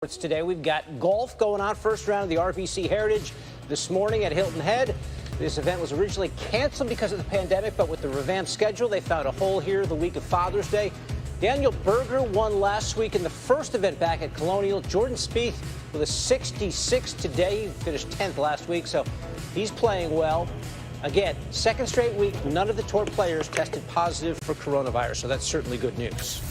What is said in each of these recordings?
Today we've got golf going on, first round of the RBC Heritage this morning at Hilton Head. This event was originally canceled because of the pandemic, but with the revamped schedule, they found a hole here the week of Father's Day. Daniel Berger won last week in the first event back at Colonial. Jordan Spieth with a 66 today. He finished 10th last week, so he's playing well. Again, second straight week, none of the tour players tested positive for coronavirus, so that's certainly good news.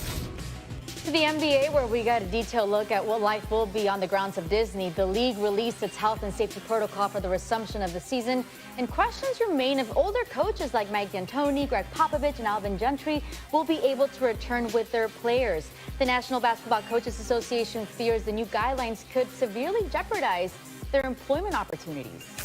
To the NBA, where we got a detailed look at what life will be on the grounds of Disney. The league released its health and safety protocol for the resumption of the season, and questions remain if older coaches like Mike D'Antoni, Greg Popovich, and Alvin Gentry will be able to return with their players. The National Basketball Coaches Association fears the new guidelines could severely jeopardize their employment opportunities.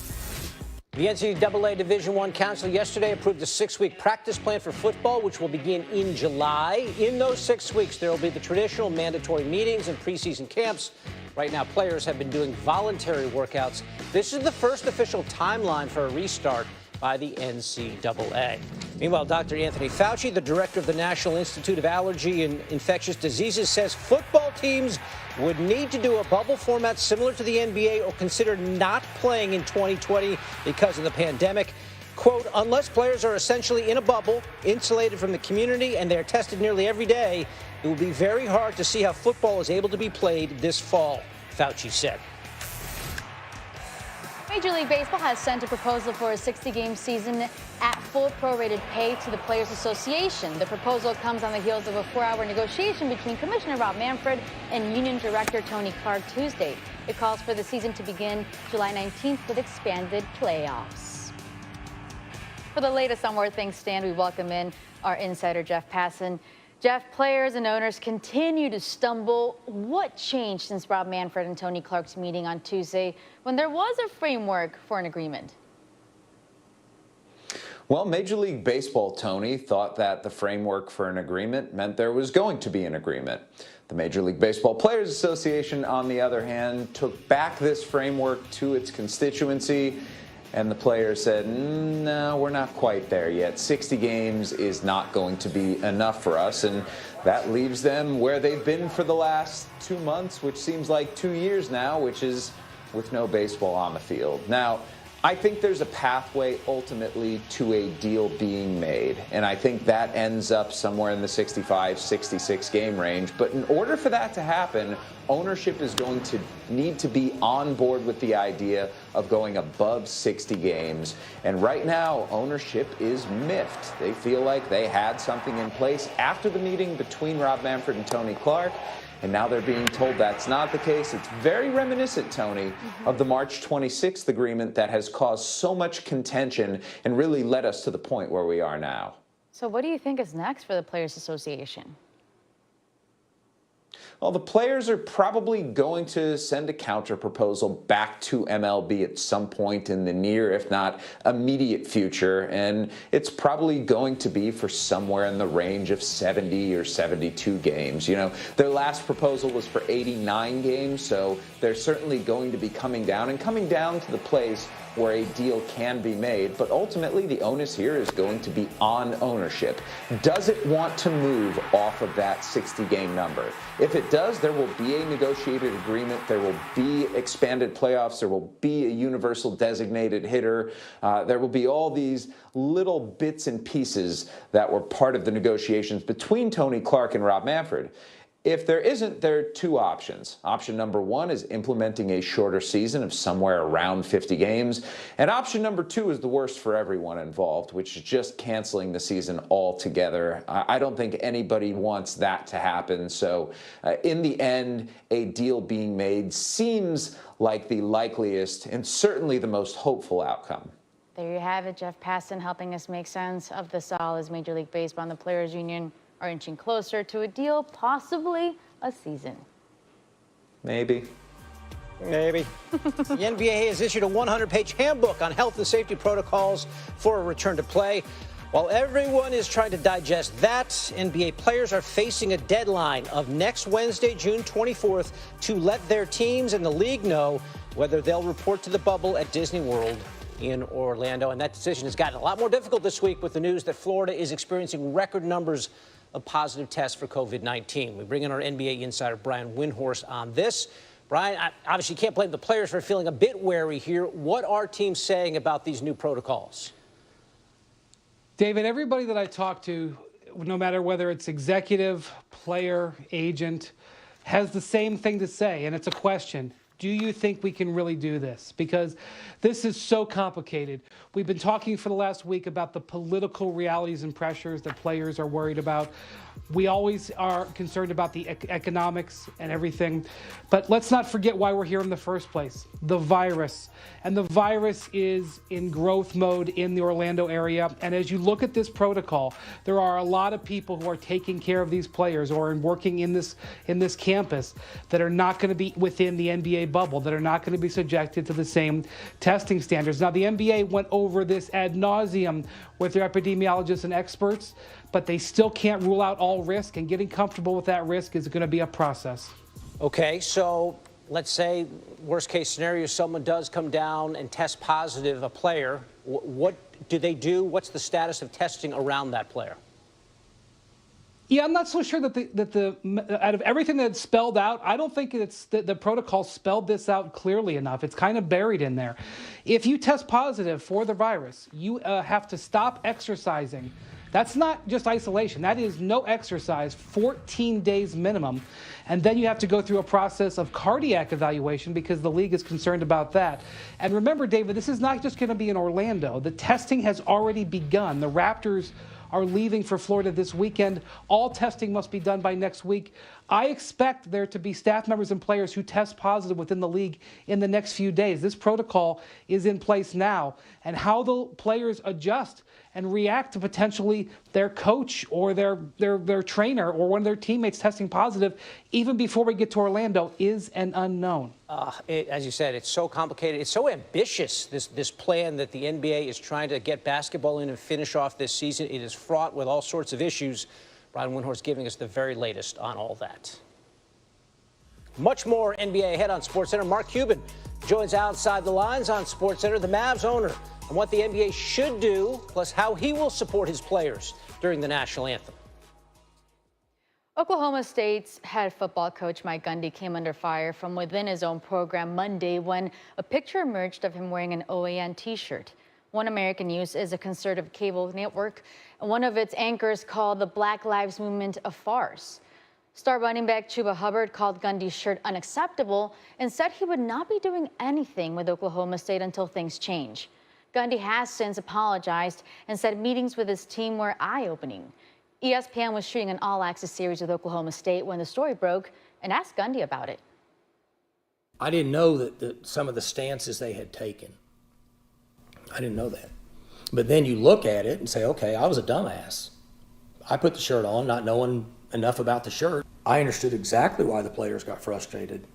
The NCAA Division I Council yesterday approved a 6-week practice plan for football, which will begin in July. In those 6 weeks, there will be the traditional mandatory meetings and preseason camps. Right now, players have been doing voluntary workouts. This is the first official timeline for a restart by the NCAA. Meanwhile, Dr. Anthony Fauci, the director of the National Institute of Allergy and Infectious Diseases, says football teams would need to do a bubble format similar to the NBA or consider not playing in 2020 because of the pandemic. Quote, unless players are essentially in a bubble, insulated from the community, and they're tested nearly every day, it will be very hard to see how football is able to be played this fall, Fauci said. Major League Baseball has sent a proposal for a 60-game season at full prorated pay to the Players Association. The proposal comes on the heels of a 4-hour negotiation between Commissioner Rob Manfred and Union Director Tony Clark Tuesday. It calls for the season to begin July 19th with expanded playoffs. For the latest on where things stand, we welcome in our insider, Jeff Passan. Jeff, players and owners continue to stumble. What changed since Rob Manfred and Tony Clark's meeting on Tuesday when there was a framework for an agreement? Well, Major League Baseball, Tony, thought that the framework for an agreement meant there was going to be an agreement. The Major League Baseball Players Association, on the other hand, took back this framework to its constituency. And the players said, no, we're not quite there yet. 60 games is not going to be enough for us. And that leaves them where they've been for the last 2 months, which seems like 2 years now, which is with no baseball on the field. Now, I think there's a pathway ultimately to a deal being made. And I think that ends up somewhere in the 65, 66 game range. But in order for that to happen, ownership is going to need to be on board with the idea of going above 60 games. And right now, ownership is miffed. They feel like they had something in place after the meeting between Rob Manfred and Tony Clark. And now they're being told that's not the case. It's very reminiscent, Tony, of the March 26th agreement that has caused so much contention and really led us to the point where we are now. So what do you think is next for the Players Association? Well, the players are probably going to send a counter proposal back to MLB at some point in the near, if not immediate future. And it's probably going to be for somewhere in the range of 70 or 72 games. You know, their last proposal was for 89 games, so they're certainly going to be coming down to the place where a deal can be made. But ultimately, the onus here is going to be on ownership. Does it want to move off of that 60-game number? If it does, there will be a negotiated agreement. There will be expanded playoffs. There will be a universal designated hitter. There will be all these little bits and pieces that were part of the negotiations between Tony Clark and Rob Manfred. If there isn't, there are two options. Option number one is implementing a shorter season of somewhere around 50 games. And option number two is the worst for everyone involved, which is just canceling the season altogether. I don't think anybody wants that to happen. So in the end, a deal being made seems like the likeliest and certainly the most hopeful outcome. There you have it, Jeff Passan helping us make sense of this all as Major League Baseball and the Players Union are inching closer to a deal, possibly a season. Maybe. The NBA has issued a 100-page handbook on health and safety protocols for a return to play. While everyone is trying to digest that, NBA players are facing a deadline of next Wednesday, June 24th, to let their teams and the league know whether they'll report to the bubble at Disney World in Orlando. And that decision has gotten a lot more difficult this week with the news that Florida is experiencing record numbers of positive tests for COVID-19. We bring in our NBA insider, Windhorst, on this. Brian, obviously you can't blame the players for feeling a bit wary here. What are teams saying about these new protocols? David, everybody that I talk to, no matter whether it's executive, player, agent, has the same thing to say, and it's a question. Do you think we can really do this? Because this is so complicated. We've been talking for the last week about the political realities and pressures that players are worried about. We always are concerned about the economics and everything. But let's not forget why we're here in the first place, the virus. And the virus is in growth mode in the Orlando area. And as you look at this protocol, there are a lot of people who are taking care of these players or working in this campus that are not going to be within the NBA bubble, that are not going to be subjected to the same testing standards. Now, the NBA went over this ad nauseum with their epidemiologists and experts, but they still can't rule out all risk, and getting comfortable with that risk is going to be a process. Okay, so let's say worst case scenario, someone does come down and test positive, a player. What do they do? What's the status of testing around that player? Yeah, I'm not so sure that out of everything that's spelled out, I don't think it's the protocol spelled this out clearly enough. It's kind of buried in there. If you test positive for the virus, you have to stop exercising. That's not just isolation. That is no exercise, 14 days minimum. And then you have to go through a process of cardiac evaluation because the league is concerned about that. And remember, David, this is not just going to be in Orlando. The testing has already begun. The Raptors are leaving for Florida this weekend. All testing must be done by next week. I expect there to be staff members and players who test positive within the league in the next few days. This protocol is in place now, and how the players adjust and react to potentially their coach or their trainer or one of their teammates testing positive, even before we get to Orlando, is an unknown. As you said, it's so complicated. It's so ambitious, this plan that the NBA is trying to get basketball in and finish off this season. It is fraught with all sorts of issues. Brian Windhorst giving us the very latest on all that. Much more NBA ahead on SportsCenter. Mark Cuban joins Outside the Lines on SportsCenter, the Mavs owner, and what the NBA should do, plus how he will support his players during the national anthem. Oklahoma State's head football coach Mike Gundy came under fire from within his own program Monday when a picture emerged of him wearing an OAN t-shirt. One American News is a conservative cable network, and one of its anchors called the Black Lives Movement a farce. Star running back Chuba Hubbard called Gundy's shirt unacceptable and said he would not be doing anything with Oklahoma State until things change. Gundy has since apologized and said meetings with his team were eye-opening. ESPN was shooting an all-access series with Oklahoma State when the story broke and asked Gundy about it. I didn't know that some of the stances they had taken. I didn't know that. But then you look at it and say, okay, I was a dumbass. I put the shirt on not knowing enough about the shirt. I understood exactly why the players got frustrated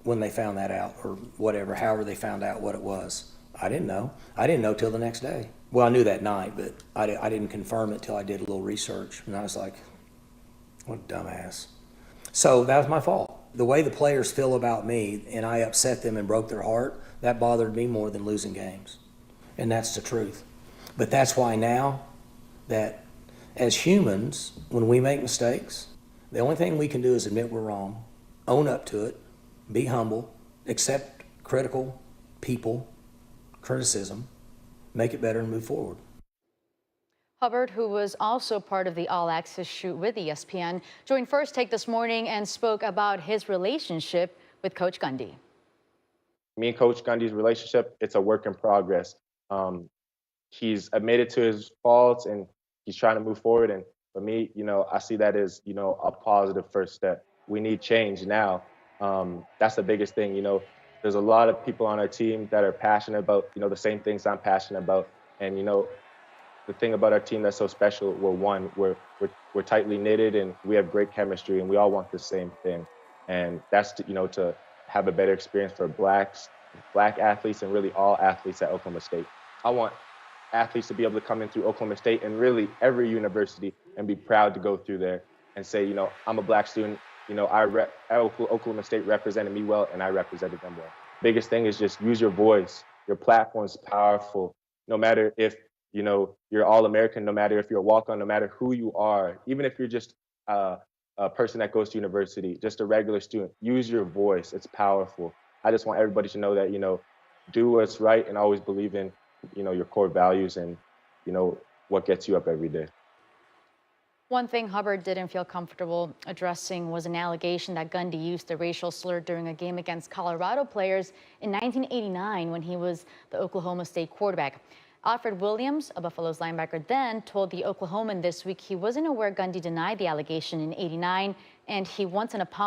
when they found that out, or whatever, however they found out what it was. I didn't know. I didn't know till the next day. Well, I knew that night, but I didn't confirm it till I did a little research. And I was like, what a dumbass. So that was my fault. The way the players feel about me, and I upset them and broke their heart, that bothered me more than losing games. And that's the truth. But that's why now that as humans, when we make mistakes, the only thing we can do is admit we're wrong, own up to it, be humble, accept critical people, criticism, make it better and move forward. Hubbard, who was also part of the all-access shoot with ESPN, joined First Take this morning and spoke about his relationship with Coach Gundy. Me and Coach Gundy's relationship, it's a work in progress. He's admitted to his faults and he's trying to move forward. And for me, I see that as, a positive first step. We need change now. That's the biggest thing. There's a lot of people on our team that are passionate about, the same things I'm passionate about. And, the thing about our team that's so special, we're one. We're tightly knitted and we have great chemistry and we all want the same thing. And that's to have a better experience for black athletes and really all athletes at Oklahoma State. I want athletes to be able to come in through Oklahoma State and really every university and be proud to go through there and say, I'm a black student. Oklahoma State represented me well and I represented them well. Biggest thing is just use your voice. Your platform is powerful. No matter if, you're All-American, no matter if you're a walk-on, no matter who you are, even if you're just a person that goes to university, just a regular student. Use your voice. It's powerful. I just want everybody to know that, do what's right and always believe in, your core values and, what gets you up every day. One thing Hubbard didn't feel comfortable addressing was an allegation that Gundy used a racial slur during a game against Colorado players in 1989 when he was the Oklahoma State quarterback. Alfred Williams, a Buffalo's linebacker then, told the Oklahoman this week he wasn't aware Gundy denied the allegation in '89, and he wants an apology